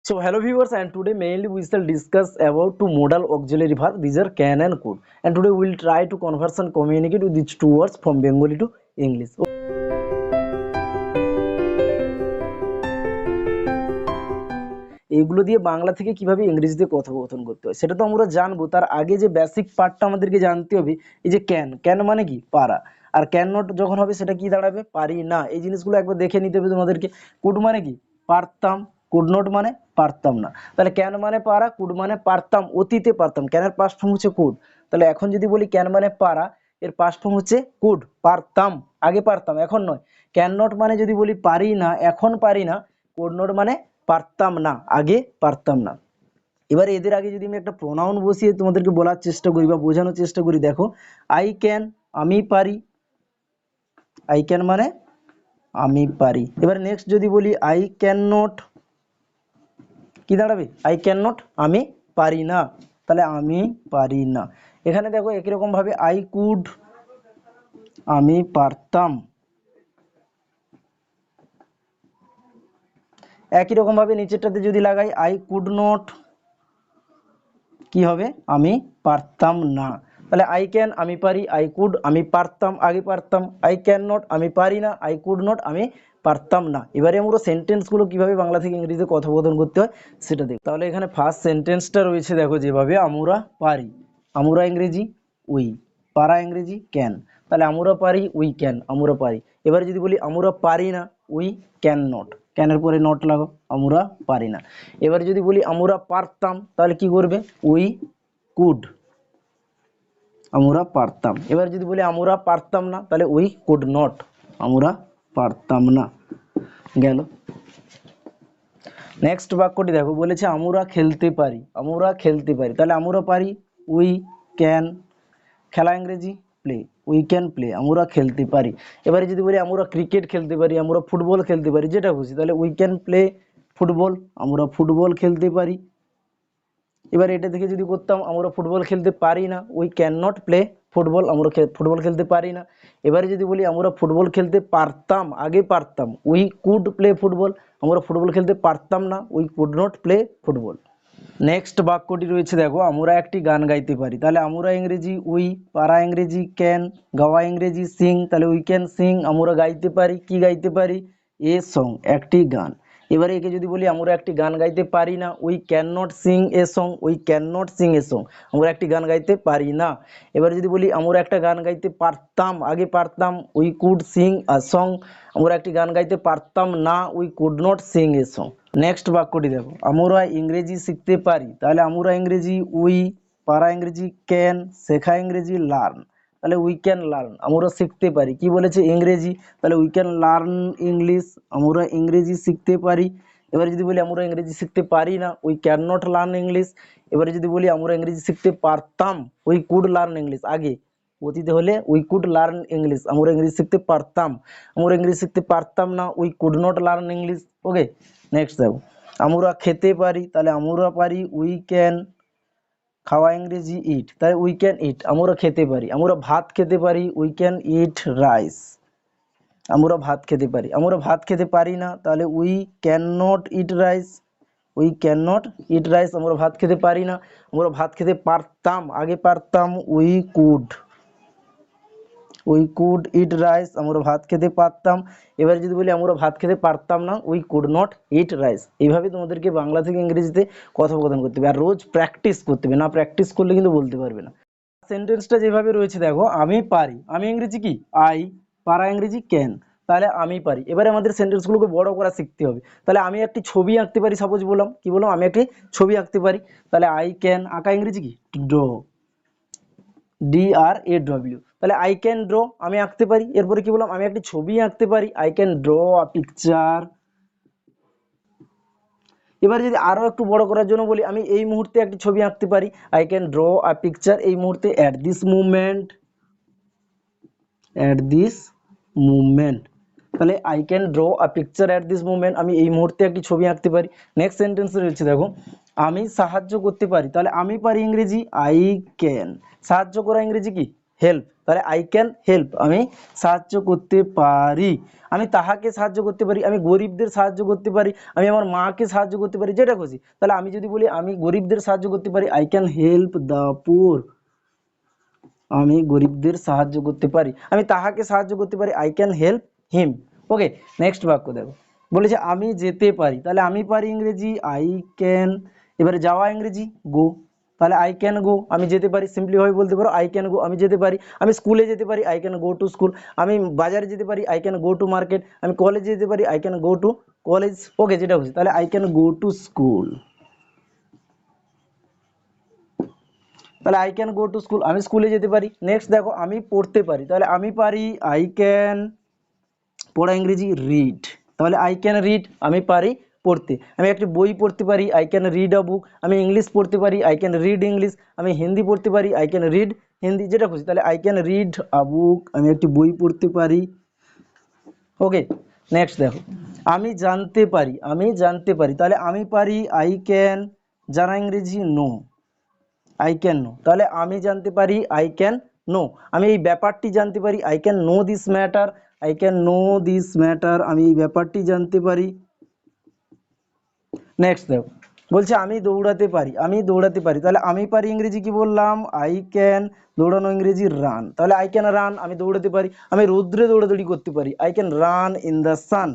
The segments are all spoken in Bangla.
So hello viewers, and today mainly we shall discuss about two modal auxiliary verb. These are can and could, and today we will try to converse and communicate with these two words from Bengali to English. এগুলো দিয়ে বাংলা থেকে কিভাবে ইংরেজিতে কথোপকথন করতে হয় সেটা তো আমরা জানবো। তার আগে যে বেসিক পার্টটা আমাদেরকে জানতে হবে, এই যে ক্যান, ক্যান মানে কি পারা, আর ক্যান নট যখন হবে সেটা কি দাঁড়াবে, পারি না। এই জিনিসগুলো একবার দেখে নিতে হবে তোমাদেরকে। কুড মানে কি পারতাম, কুড নট মানে পারতাম না। তাহলে ক্যান মানে পারা, কুড মানে পারতাম, অতীতে পারতাম, ক্যানের পাস্ট ফর্ম হচ্ছে কুড। তাহলে এখন যদি বলি ক্যান মানে পারা, এর পাস্ট ফর্ম হচ্ছে কুড, পারতাম, আগে পারতাম এখন নয়। ক্যান নট মানে যদি বলি পারি না, এখন পারি না। কুড নট মানে পারতাম না, আগে পারতাম না। এবার এদের আগে যদি আমি একটা প্রোনাউন বসিয়ে তোমাদেরকে বলার চেষ্টা করি বা বোঝানোর চেষ্টা করি, দেখো আই ক্যান, আমি পারি, আই ক্যান মানে আমি পারি। এবার নেক্সট যদি বলি আই ক্যান নট, কি দাঁড়াবে, আই ক্যান নট আমি পারি না, তাহলে আমি পারি না। এখানে দেখো একই রকম ভাবে আই কুড, আমি পারতাম, একই রকম ভাবে নিচেরটাতে যদি লাগাই আই কুড নট, কি হবে, আমি পারতাম না। তাহলে আই ক্যান আমি পারি, আই কুড আমি পারতাম, আগে পারতাম, আই ক্যান নট আমি পারি না, আই কুড নট আমি পারতাম না। এবারে আমরা সেন্টেন্সগুলো কিভাবে বাংলা থেকে ইংরেজিতে কথোপকথন করতে হয় সেটা দেখ। তাহলে এখানে ফার্স্ট সেন্টেন্সটা রয়েছে, দেখো যেভাবে আমরা পারি, আমরা ইংরেজি উই, পারা ইংরেজি ক্যান। তাহলে আমরা পারি উই ক্যান, আমরা পারি। এবারে যদি বলি আমরা পারি না, উই ক্যান নট, ক্যানের পরে নট লাগাও, আমরা পারি না। এবারে যদি বলি আমরা পারতাম, তাহলে কি করবে, উই কুড, আমরা পারতাম। এবার যদি বলি আমরা পারতাম না, তাহলে উই কুড নট, আমরা পারতাম না। গেল। নেক্সট বাক্যটি দেখো, বলেছে আমরা খেলতে পারি, আমরা খেলতে পারি। তাহলে আমরা পারি উই ক্যান, খেলা ইংরেজি প্লে, উই ক্যান প্লে, আমরা খেলতে পারি। এবারে যদি বলি আমরা ক্রিকেট খেলতে পারি, আমরা ফুটবল খেলতে পারি, যেটা খুশি, তাহলে উই ক্যান প্লে ফুটবল, আমরা ফুটবল খেলতে পারি। এবার এটা থেকে যদি করতাম আমরা ফুটবল খেলতে পারি না, we can not play football, আমরা ফুটবল খেলতে পারি না। এবারে যদি বলি আমরা ফুটবল খেলতে পারতাম, আগে পারতাম, উই কুড প্লে ফুটবল, আমরা ফুটবল খেলতে পারতাম না, we could not play football. Next বাক্যটি রয়েছে, দেখো আমরা একটি গান গাইতে পারি। তাহলে আমরা ইংরেজি উই, পারা ইংরেজি ক্যান, গাওয়া ইংরেজি সিং, তাহলে উই ক্যান সিং, আমরা গাইতে পারি, কি গাইতে পারি, এ সং, একটি গান। এবারে একে যদি বলি আমরা একটি গান গাইতে পারি না, we can not sing a song, we can not sing a song, আমরা একটি গান গাইতে পারি না। এবারে যদি বলি আমরা একটা গান গাইতে পারতাম, আগে পারতাম, we could Singh a song, আমরা একটি গান গাইতে পারতাম না, we could not sing a song. Next বাক্যটি দেখো, আমরা ইংরেজি শিখতে পারি। তাহলে আমরা ইংরেজি উই, পারা ইংরেজি ক্যান, শেখা ইংরেজি লার্ন, তাহলে উই ক্যান লার্ন, আমরা শিখতে পারি, কি বলেছে ইংরেজি, তাহলে উই ক্যান লার্ন ইংলিশ, আমরা ইংরেজি শিখতে পারি। এবারে যদি বলি আমরা ইংরেজি শিখতে পারি না, we can not learn English. এবারে যদি বলি আমরা ইংরেজি শিখতে পারতাম, উই কুড লার্ন ইংলিশ, আগে অতীতে হলে উই কুড লার্ন ইংলিশ, আমরা ইংরেজি শিখতে পারতাম, আমরা ইংরেজি শিখতে পারতাম না, we could not learn English. Okay. Next দেখো, আমরা খেতে পারি, তাহলে আমরা পারি উই ক্যান, খাওয়া ইংরেজি ইট, তাই উই ক্যান ইট, আমরা খেতে পারি। আমরা ভাত খেতে পারি, উই ক্যান ইট রাইস, আমরা ভাত খেতে পারি। আমরা ভাত খেতে পারি না, তাহলে we can not eat rice, we can not eat rice, আমরা ভাত খেতে পারি না। আমরা ভাত খেতে পারতাম, আগে পারতাম, we could, we could eat rice, আমরা ভাত খেতে পারতাম। এবার যদি বলি আমরা ভাত খেতে পারতাম না, we could not eat rice. এইভাবে তোমাদেরকে বাংলা থেকে ইংরেজিতে কথোপকথন করতে হবে, আর রোজ প্র্যাকটিস করতে হবে, না প্র্যাকটিস করলে কিন্তু বলতে পারবে না। সেন্টেন্সটা যেভাবে রয়েছে দেখো, আমি পারি, আমি ইংরেজি কি আই, পারা ইংরেজি ক্যান, তাহলে আমি পারি। এবারে আমাদের সেন্টেন্সগুলোকে বড় করা শিখতে হবে। তাহলে আমি একটি ছবি আঁকতে পারি, সাপোজ বললাম, কি বললাম, আমি একটি ছবি আঁকতে পারি। তাহলে আই ক্যান, আঁকা ইংরেজি কি ড্র, DRAW, তাহলে আই ক্যান ড্র, আমি আঁকতে পারি। এরপরে কি বললাম, আমি একটি ছবি আঁকতে পারি, I can draw a picture. এবার যদি আরো একটু বড় করার জন্য বলি, আমি এই মুহূর্তে একটি ছবি আঁকতে পারি, I can draw a picture এই মুহূর্তে, at this movement, at this movement. তাহলে I can draw a picture at this movement, আমি এই মুহূর্তে একটি ছবি আঁকতে পারি। নেক্সট সেন্টেন্স রয়েছে দেখো, আমি সাহায্য করতে পারি। তাহলে আমি পারি ইংরেজি আই ক্যান, সাহায্য করা ইংরেজি কি হেল্প, তাহলে আই ক্যান হেল্প আমি সাহায্য করতে পারি, আমি তাহাকে সাহায্য করতে পারি, আমি গরিবদের সাহায্য করতে পারি, আমি আমার মাকে সাহায্য করতে পারি, যেটা খুশি। তাহলে আমি যদি বলি আমি গরিবদের সাহায্য করতে পারি, আই ক্যান হেল্প দ্য পুর, আমি গরিবদের সাহায্য করতে পারি, আমি তাহাকে সাহায্য করতে পারি, I can help him. Okay, next বাক্য দেখো, বলেছে আমি যেতে পারি, তাহলে আমি পারি ইংরেজি আই ক্যান, এবারে যাওয়া ইংরেজি গো, তাহলে আই ক্যান গো, আমি যেতে পারি, সিম্পলি ভাবে বলতে পারো আই ক্যান গো, আমি যেতে পারি, আমি স্কুলে যেতে পারি, I can go to school, আমি বাজারে যেতে পারি, I can go to market, আমি কলেজে যেতে পারি, I can go to college. Okay, যেটা হচ্ছে, তাহলে I can go to school, তাহলে I can go to school, আমি স্কুলে যেতে পারি। নেক্সট দেখো, আমি পড়তে পারি, তাহলে আমি পারি আই ক্যান, পড়া ইংরেজি রিড, তাহলে আই ক্যান রিড, আমি পারি পড়তে, আমি একটি বই পড়তে পারি, আই ক্যান রিড আ বুক, আমি ইংলিশ পড়তে পারি, আই ক্যান রিড ইংলিশ, আমি হিন্দি পড়তে পারি, আই ক্যান রিড হিন্দি, যেটা খুশি। তাহলে আই ক্যান রিড আ বুক, আমি একটি বই পড়তে পারি। ওকে, নেক্সট দেখো, আমি জানতে পারি, আমি জানতে পারি, তাহলে আমি পারি আই ক্যান, জানা ইংরেজি নো, আই ক্যান নো, তাহলে আমি জানতে পারি আই ক্যান নো, আমি এই ব্যাপারটি জানতে পারি, I can know this matter, I can know this matter, আমি এই ব্যাপারটি জানতে পারি। নেক্সট দেখো, বলছে আমি দৌড়াতে পারি, আমি দৌড়াতে পারি, তাহলে আমি পারি ইংরেজি কি বললাম, আই ক্যান, দৌড়ানো ইংরেজি রান, তাহলে আই ক্যান রান, আমি দৌড়াতে পারি, আমি রৌদ্রে দৌড়াদৌড়ি করতে পারি, I can run in the sun,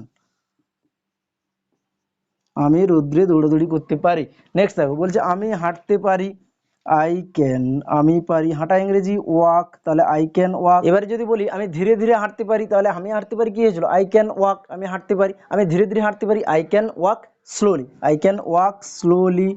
আমি রৌদ্রে দৌড়াদৌড়ি করতে পারি। নেক্সট দেখো, বলছে আমি হাঁটতে পারি, আই ক্যান, আমি পারি হাঁটা ইংরেজি ওয়াক, তাহলে আই ক্যান ওয়াক। এবারে যদি বলি আমি ধীরে ধীরে হাঁটতে পারি, তাহলে আমি হাঁটতে পারি কি হয়েছিল, আই ক্যান ওয়াক, আমি হাঁটতে পারি, আমি ধীরে ধীরে হাঁটতে পারি, I can walk slowly, I can walk slowly,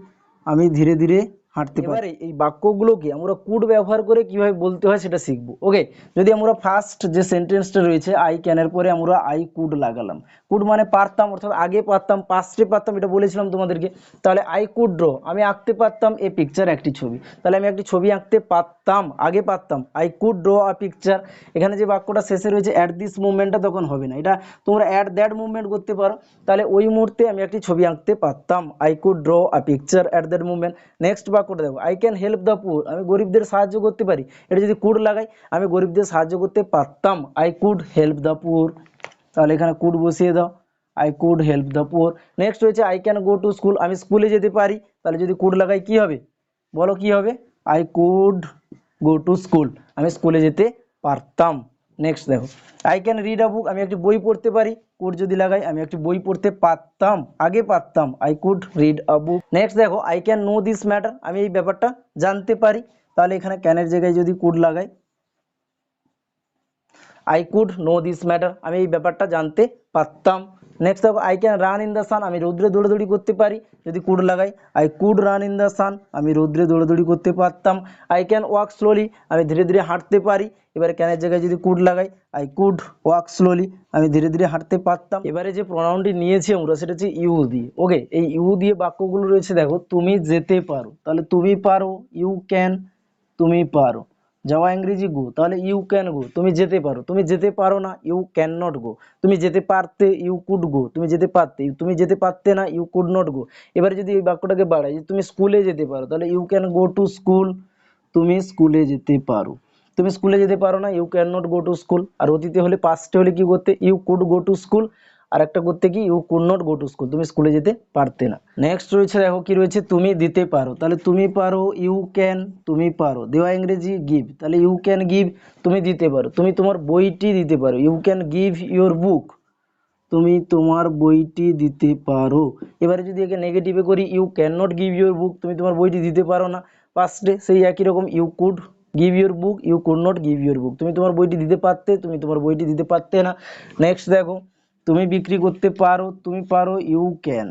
আমি ধীরে ধীরে হাঁটতে পারি। এবারে এই বাক্যগুলোকে আমরা কুড ব্যবহার করে কিভাবে বলতে হয় সেটা শিখবো। ওকে, যদি আমরা ফার্স্ট যে সেন্টেন্সটা রয়েছে আই ক্যানের পরে আমরা আই কুড লাগালাম, কুড মানে পারতাম, অর্থাৎ আগে পারতাম, পাস্টে পারতাম, এটা বলেছিলাম তোমাদেরকে। তাহলে আই কুড ড্র, আমি আঁকতে পারতাম এ পিকচার, একটি ছবি, তাহলে আমি একটি ছবি আঁকতে পারতাম, আগে পারতাম, I could draw a picture. এখানে যে বাক্যটা শেষে রয়েছে অ্যাট দিস মুভমেন্টটা তখন হবে না, এটা তোমরা অ্যাট দ্যাট মুভমেন্ট করতে পারো, তাহলে ওই মুহূর্তে আমি একটি ছবি আঁকতে পারতাম, I could draw a picture at that movement. Next বাক্যটা দেখো, আই ক্যান হেল্প দ্য পুর, আমি গরিবদের সাহায্য করতে পারি, এটা যদি কুড লাগাই, আমি গরিবদের সাহায্য করতে পারতাম, আই কুড হেল্প দ্য পুর, তাহলে এখানে কুড বসিয়ে দাও, I could help the poor. Next হচ্ছে I can go to school, আমি স্কুলে যেতে পারি, তাহলে যদি কুড লাগাই কি হবে, বলো কি হবে, I could go to school, আমি স্কুলে যেতে পারতাম। নেক্সট দেখো, আই ক্যান রিড আ বুক, আমি একটি বই পড়তে পারি, কুড যদি লাগাই, আমি একটি বই পড়তে পারতাম, আগে পারতাম, I could read a book. Next দেখো, I can know this matter, আমি এই ব্যাপারটা জানতে পারি, তাহলে এখানে ক্যানের জায়গায় যদি কুড লাগাই, I could know this matter, আমি এই ব্যাপারটা জানতে পারতাম। নেক্সট দেখো, I can run in the sun, আমি রৌদ্রে দৌড়াদৌড়ি করতে পারি, যদি কুড লাগাই, I could run in the sun, আমি রৌদ্রে দৌড়াদৌড়ি করতে পারতাম। আই ক্যান ওয়াক স্লোলি, আমি ধীরে ধীরে হাঁটতে পারি, এবারে ক্যানের জায়গায় যদি কুড লাগাই, আই কুড ওয়াক স্লোলি, আমি ধীরে ধীরে হাঁটতে পারতাম। এবারে যে প্রনাউনটি নিয়েছি আমরা সেটা হচ্ছে ইউ দিয়ে। ওকে, এই ইউ দিয়ে বাক্যগুলো রয়েছে দেখো, তুমি যেতে পারো, তাহলে তুমি পারো, ইউ ক্যান, তুমি পারো। যাওয়া ইংরেজি গো, তাহলে ইউ ক্যান গো, তুমি যেতে পারো, তুমি যেতে পারো না, ইউ ক্যান নট গো। তুমি যেতে পারতে, ইউ কুড গো, তুমি যেতে পারতে, তুমি যেতে পারতে না, ইউ কুড নট গো। এবারে যদি এই বাক্যটাকে বাড়াই, যে তুমি স্কুলে যেতে পারো, তাহলে you can go to school, তুমি স্কুলে যেতে পারো। তুমি স্কুলে যেতে পারো না, you can not go to school. আর অতীতে হলে, পাস্টে হলে কি করতে, you could go to school, আর একটা করতে কি, you could not go to school, তুমি স্কুলে যেতে পারতে না। নেক্সট রয়েছে দেখো কি রয়েছে, তুমি দিতে পারো, তাহলে তুমি পারো, ইউ ক্যান, তুমি পারো। দেওয়া ইংরেজি গিভ, তাহলে ইউ ক্যান গিভ, তুমি দিতে পারো, তুমি তোমার বইটি দিতে পারো, you can give your book, তুমি তোমার বইটি দিতে পারো। এবারে যদি একে নেগেটিভে করি, you can not give your book, তুমি তোমার বইটি দিতে পারো না। পাস্টে সেই একই রকম, you could give your book, you could not give your book, তুমি তোমার বইটি দিতে পারতে, তুমি তোমার বইটি দিতে পারতে না। নেক্সট দেখো, তুমি বিক্রি করতে পারো, তুমি পারো, ইউ ক্যান,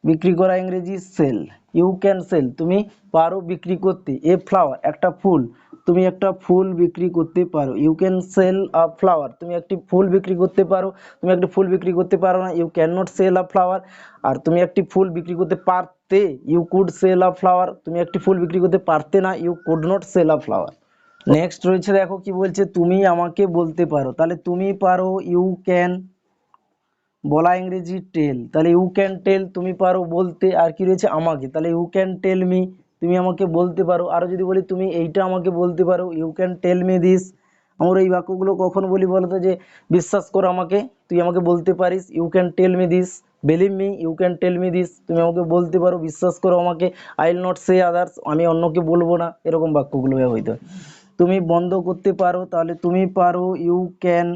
বিক্রি করা ইংরেজি সেল, ইউ ক্যান সেল, তুমি পারো বিক্রি করতে। এ ফ্লাওয়ার, একটা ফুল, তুমি একটা ফুল বিক্রি করতে পারো, you can sell a flower, তুমি একটি ফুল বিক্রি করতে পারো, তুমি একটি ফুল বিক্রি করতে পারো না, you can not sell a flower. আর তুমি একটি ফুল বিক্রি করতে পারতে, you could sell a flower, তুমি একটি ফুল বিক্রি করতে পারতে না, you could not sell a flower. Next রয়েছে দেখো কি বলছে, তুমি আমাকে বলতে পারো, তাহলে তুমি পারো, ইউ ক্যান, বলা ইংরেজি টেল, তাহলে ইউ ক্যান টেল, তুমি পারো বলতে। আর কি রয়েছে, আমাকে, তাহলে ইউ ক্যান টেল মি, তুমি আমাকে বলতে পারো। আরো যদি বলি তুমি এইটা আমাকে বলতে পারো, you can tell me this. আমরা এই বাক্যগুলো কখন বলি বলতো, যে বিশ্বাস করো আমাকে, তুই আমাকে বলতে পারিস, you can tell me this, believe me, you can tell me this, তুমি আমাকে বলতে পারো, বিশ্বাস করো আমাকে, I will not say others, আমি অন্যকে বলবো না, এরকম বাক্যগুলো ব্যবহৃত হয়। তুমি বন্ধ করতে পারো, তাহলে তুমি পারো, ইউ ক্যান,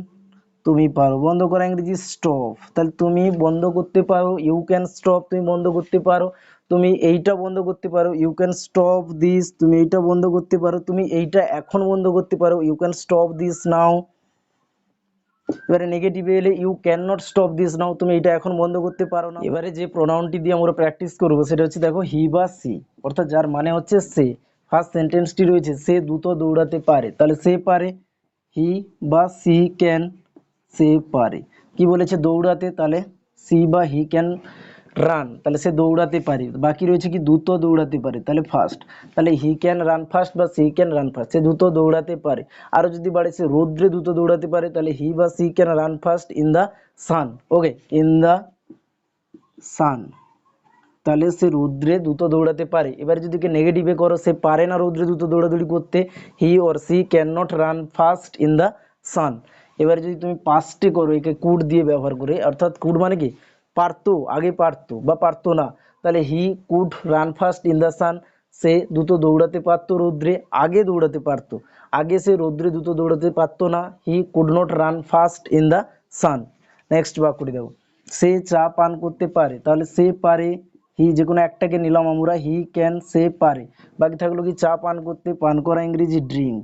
তুমি পারো। বন্ধ করা ইংরেজি স্টপ, তাহলে তুমি বন্ধ করতে পারো, ইউ ক্যান স্টপ, তুমি বন্ধ করতে পারো। তুমি এইটা বন্ধ করতে পারো, ইউ ক্যান স্টপ দিস, তুমি এইটা বন্ধ করতে পারো। তুমি এইটা এখন বন্ধ করতে পারো, you can stop this now. এবারে নেগেটিভে এলে you can not stop this now, তুমি এটা এখন বন্ধ করতে পারো না। এবারে যে প্রোনাউনটি দিয়ে আমরা প্র্যাকটিস করবো সেটা হচ্ছে, দেখো, হি বা সি, অর্থাৎ যার মানে হচ্ছে সে। ফার্স্ট সেন্টেন্সটি রয়েছে, সে দ্রুত দৌড়াতে পারে, তাহলে সে পারে, হি বা সি ক্যান, সে পারে। কি বলেছে, দৌড়াতে, তাহলে সি বা হি ক্যান রান, তাহলে সে দৌড়াতে পারে। বাকি রয়েছে কি, দ্রুত দৌড়াতে পারে, তাহলে ফাস্ট, তাহলে হি ক্যান রান ফাস্ট বা সি ক্যান রান ফাস্ট, সে দ্রুত দৌড়াতে পারে। আরো যদি বাড়ে, সে রৌদ্রে দ্রুত দৌড়াতে পারে, তাহলে হি বা she can run fast in the sun. Okay, in the sun, তাহলে সে রৌদ্রে দ্রুত দৌড়াতে পারে। এবার যদি কে নেগেটিভে করো, সে পারে না রৌদ্রে দ্রুত দৌড়াদৌড়ি করতে, he or she can not run fast in the sun. এবার যদি তুমি পাস্টে করো, একে কুড দিয়ে ব্যবহার করে, অর্থাৎ কুড মানে কি, পারতো, আগে পারতো বা পারতো না, তাহলে he could run fast in the sun, সে দ্রুত দৌড়াতে পারতো রৌদ্রে, আগে দৌড়াতে পারতো, আগে সে রৌদ্রে দ্রুত দৌড়াতে পারতো না, he could not run fast in the sun. Next বাক্যটি দেখো, সে চা পান করতে পারে, তাহলে সে পারে, হি যে কোনো একটাকে নিলাম আমরা, হি ক্যান, সে পারে। বাকি থাকলো কি, চা পান করতে, পান করা ইংরেজি ড্রিঙ্ক,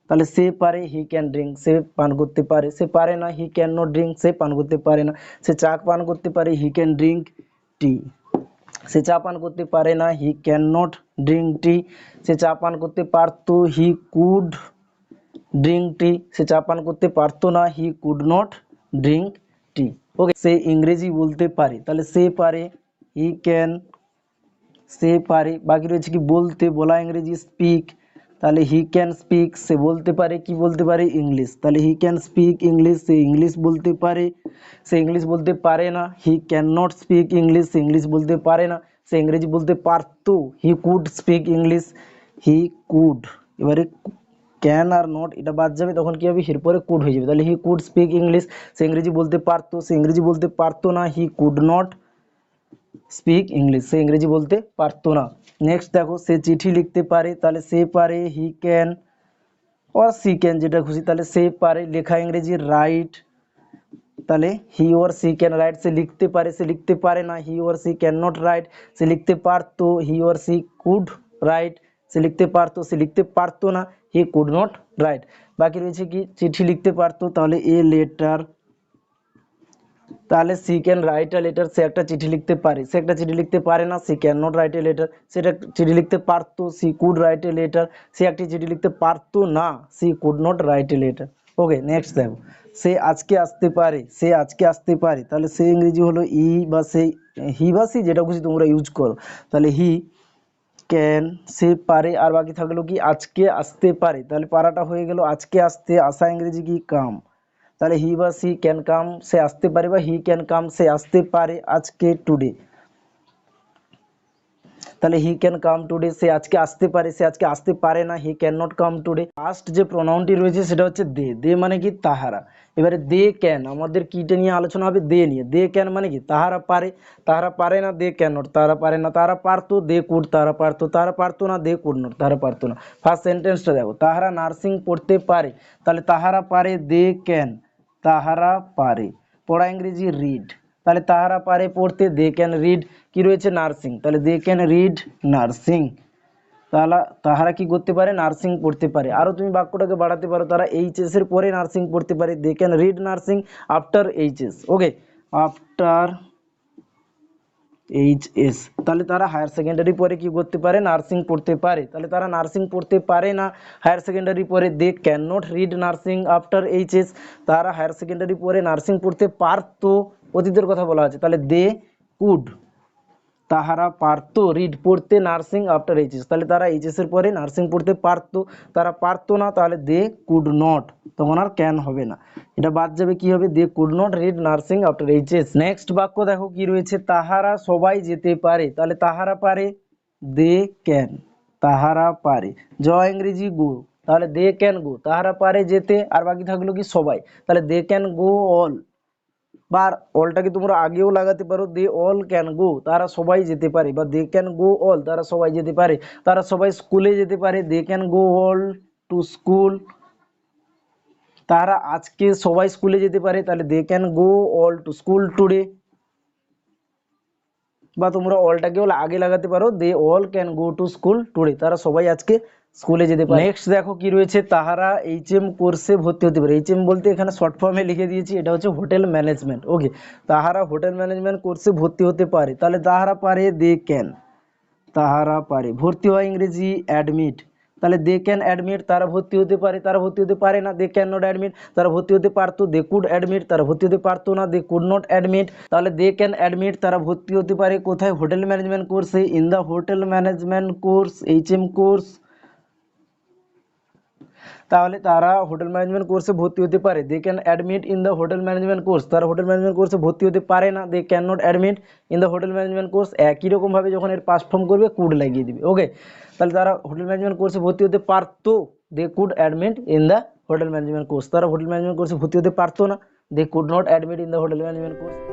তাহলে সে পারে, হি ক্যান ড্রিঙ্ক, সে পান করতে পারে। সে পারে না, হি ক্যান নট ড্রিঙ্ক, সে পান করতে পারে না। সে চা পান করতে পারে, হি ক্যান ড্রিঙ্ক টি, সে চা পান করতে পারে না, he can not drink tea. সে চা পান করতে পারতো, হি কুড ড্রিঙ্ক টি, সে চা পান করতে পারতো না, he could not drink tea. Okay, সে ইংরেজি বলতে পারে, তাহলে সে পারে, হি ক্যান, সে পারে। বাকি রয়েছে কি, বলতে, বলা ইংরেজি স্পিক, তাহলে হি ক্যান স্পিক, সে বলতে পারে, কি বলতে পারে, ইংলিশ, তাহলে he can speak English, say English বলতে পারে। সে ইংলিশ বলতে পারে না, he can not speak English, say English বলতে পারে না। সে ইংরেজি বলতে পারতো, হি could speak English, he could. এবারে ক্যান আর নট এটা বাদ যাবে, তখন কি হবে, হির পরে কুড হয়ে যাবে, তাহলে হি কুড স্পিক ইংলিশ, সে ইংরেজি বলতে পারতো, সে ইংরেজি বলতে পারতো না, he could not speak English, সে ইংরেজি বলতে পারতো না। নেক্সট দেখো, সে চিঠি লিখতে পারে, তাহলে সে পারে, he can or she can, যেটা খুশি, তাহলে সে পারে। লেখা ইংরেজি রাইট, তাহলে he or she can write, সে লিখতে পারে, সে লিখতে পারে না, he or she can not write. সে লিখতে পারতো, he or she could write, সে লিখতে পারতো, সে লিখতে পারতো না, হি কুড নট রাইট। বাকি রয়েছে কি, চিঠি লিখতে পারতো, তাহলে এ লেটার, তাহলে she can write a letter, সে একটা চিঠি লিখতে পারে। সে একটা চিঠি লিখতে পারে না, she can not write a letter. সেটা চিঠি লিখতে পারতো, she could write a letter. সে একটি চিঠি লিখতে পারতো না, she could not write a letter. Okay, next দেখো, সে আজকে আসতে পারে, সে আজকে আসতে পারে, তাহলে সে ইংরেজি হলো ই বা সে, হি বা সি যেটা খুশি তোমরা ইউজ করো, তাহলে হি ক্যান, সে পারে। আর বাকি থাকলো কি, আজকে আসতে পারে, তাহলে পারাটা হয়ে গেল আজকে আসতে, আসা ইংরেজি কি, কাম, তাহলে হি বা সি ক্যান কাম, সে আসতে পারে, বা হি ক্যান কাম, সে আসতে পারে আজকে, টুডে, তাহলে হি ক্যান কাম টুডে, সে আজকে আসতে পারে, সে আজকে আসতে পারে না, he can not come today. Last যে প্রোনাউনটি রয়েছে সেটা হচ্ছে দে, দে মানে কি, তাহারা। এবারে দে ক্যান, আমাদের কিটা নিয়ে আলোচনা হবে, দে নিয়ে। দে ক্যান মানে কি, তাহারা পারে, তাহারা পারে না, দে ক্যান নট, তাহারা পারে না। তাহারা পারতো, দে কুড, তাহারা পারতো। তাহারা পারতো না, দে কুড নট, তাহারা পারতো না। ফার্স্ট সেন্টেন্সটা দেখো, তাহারা নার্সিং পড়তে পারে, তাহলে তাহারা পারে, দে ক্যান, তাহারা পারে। পড়া ইংরেজি রিড, তাহলে তাহারা পারে পড়তে, দে ক্যান রিড। কি রয়েছে, নার্সিং, তাহলে দে ক্যান রিড নার্সিং, তাহলে তাহারা কি করতে পারে, নার্সিং পড়তে পারে। আরো তুমি বাক্যটাকে বাড়াতে পারো, তারা এইচএস এর পরে নার্সিং পড়তে পারে, they can read nursing after HS. Okay, after HS, তাহলে তারা হায়ার সেকেন্ডারি পরে কি করতে পারে, নার্সিং পড়তে পারে। তাহলে তারা নার্সিং পড়তে পারে না হায়ার সেকেন্ডারি পরে, they can not read nursing after HS. তারা হায়ার সেকেন্ডারি পরে নার্সিং পড়তে পারতো, অতীতের কথা বলা আছে, তাহলে দে কুড, তাহারা পারতো রিড পড়তে নার্সিং আফটার এইচএস, তাহলে তারা এইচএস এর পরে নার্সিং পড়তে পারতো। তারা পারতো না, তাহলে দে কুড নট, তখন আর ক্যান হবে না, এটা বাদ যাবে, কি হবে, they could not read nursing after HS. Next বাক্য দেখো কি রয়েছে, তাহারা সবাই যেতে পারে, তাহলে তাহারা পারে, দে ক্যান, তাহারা পারে। জ ইংরেজি গো, তাহলে দে ক্যান গো, তাহারা পারে যেতে, আর বাকি থাকলো কি সবাই, তাহলে দে ক্যান গো অল, বা অলটাকে তোমরা আগেও লাগাতে পারো, দে অল ক্যান গো, তারা সবাই যেতে পারে, বা দে ক্যান গো অল, তারা সবাই যেতে পারে, তারা সবাই স্কুলে যেতে পারে, they can go all to school, তারা আজকে সবাই স্কুলে যেতে পারে, তাহলে they can go all to school today, বা তোমরা অলটাকেও আগে লাগাতে পারো, they all can go to school today, তারা সবাই আজকে স্কুলে যেতে পারে। নেক্সট দেখো কি রয়েছে, তাহারা এইচএম কোর্সে ভর্তি হতে পারে। এইচএম বলতে এখানে শর্ট ফর্মে লিখে দিয়েছি, এটা হচ্ছে হোটেল ম্যানেজমেন্ট। ওকে, তাহারা হোটেল ম্যানেজমেন্ট কোর্সে ভর্তি হতে পারে, তাহলে তাহারা পারে দে ক্যান, তাহারা পারে। ভর্তি হয় ইংরেজি অ্যাডমিট, তাহলে দে ক্যান অ্যাডমিট, তারা ভর্তি হতে পারে, তারা ভর্তি হতে পারে না, দে ক্যান নট অ্যাডমিট, তারা ভর্তি হতে পারতো, দে কুড অ্যাডমিট, তারা ভর্তি হতে পারতো না, দে কুড নট অ্যাডমিট, তাহলে দে ক্যান অ্যাডমিট, তারা ভর্তি হতে পারে কোথায়, হোটেল ম্যানেজমেন্ট কোর্সে, in the hotel management course, HM course, তাহলে তারা হোটেল ম্যানেজমেন্ট কোর্সে ভর্তি হতে পারে, they can admit in the hotel management course, তারা হোটেল ম্যানেজমেন্ট কোর্সে ভর্তি হতে পারে না, they can not admit in the hotel management course. একই রকমভাবে যখন এর পাস্ট ফর্ম করবে কুড লাগিয়ে দিবে। ওকে, তাহলে তারা হোটেল ম্যানেজমেন্ট কোর্সে ভর্তি হতে পারতো, they could admit in the hotel management course, তারা হোটেল ম্যানেজমেন্ট কোর্সে ভর্তি হতে পারতো না, they could not admit in the hotel management course.